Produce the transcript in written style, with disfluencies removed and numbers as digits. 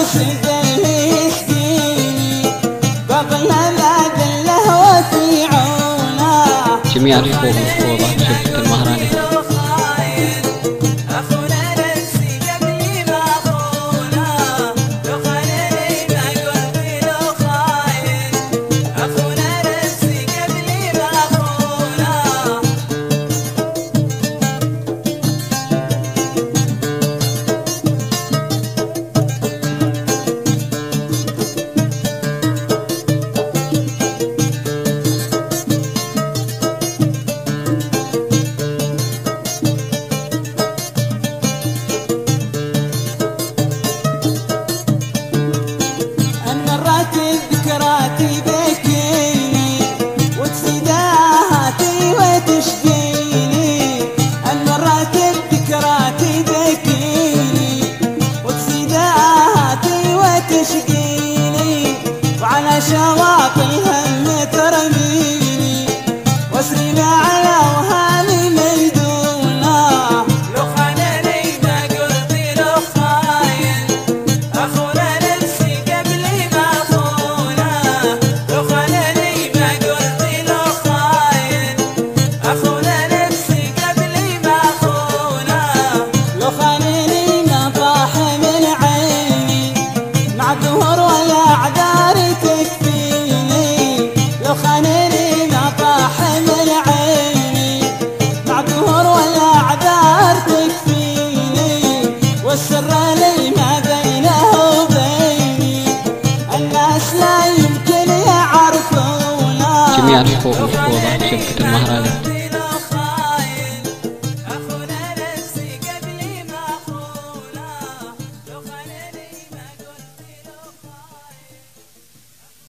وارشد اللي يسقيني بقل الأذلة وطيعونه. جميع الحقوق مفروضة شركة المهراني. ذكراتي بكيني وتسداهاتي وتشقيني. المرات ذكراتي بكيني وتسداهاتي وتشقيني. وعلى شواطئ الهم ترميني واسري على وهاني ميدونه. لو خانني ما قلت له خاين اخونا نفسي قبل ما اخونه. لو خانني ما قلت له خاين اخونا نفسي قبل ما اخونه. لو خانني ما طاح من عيني مع دهور ولا اعذار تكفيني. لو خانني ما طاح من عيني مع دهور ولا اعذار تكفيني. والسر لي ما بينه وبيني الناس لا يمكن يعرفونه. جميع الحقوق مفروضة شركة المهراني.